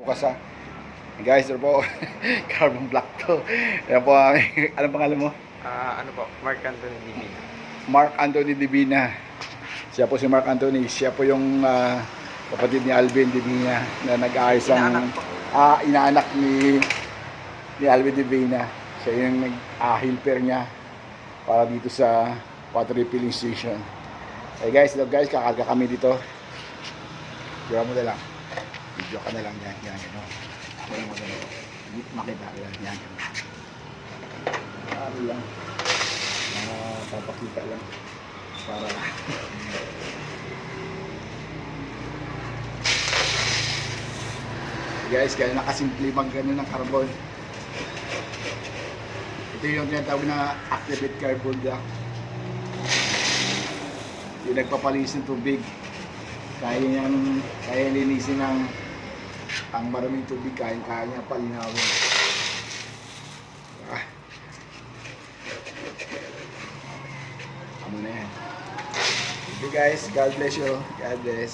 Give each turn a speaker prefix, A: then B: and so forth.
A: Bukas ha. Guys, ito po. Carbon black to. Yan po. Anong pangalan mo?
B: Ano po? Mark Anthony Divina.
A: Mark Anthony Divina. Siya po si Mark Anthony. Siya po yung kapatid ni Alvin Divina na nag-aayos ang inaanak ni Alvin Divina. Siya yung nag-helper niya para dito sa water refilling station. Hey guys, hello guys, kakarga kami dito. Gawin mo na lang. Video ka na lang yan. Yan, yan. Walang maganda. Hindi makita. Yan, yan. Ano lang. Papakita lang. Para... Guys, kaya nakasimple mag-gano ng carbon. Ito yung tinatawag na activate carbon black. Yung nagpapalis ng tubig. Kaya linisin ng ang maraming tubig, kaya niya palinawin. Ano na yan. Okay guys, God bless you. God bless.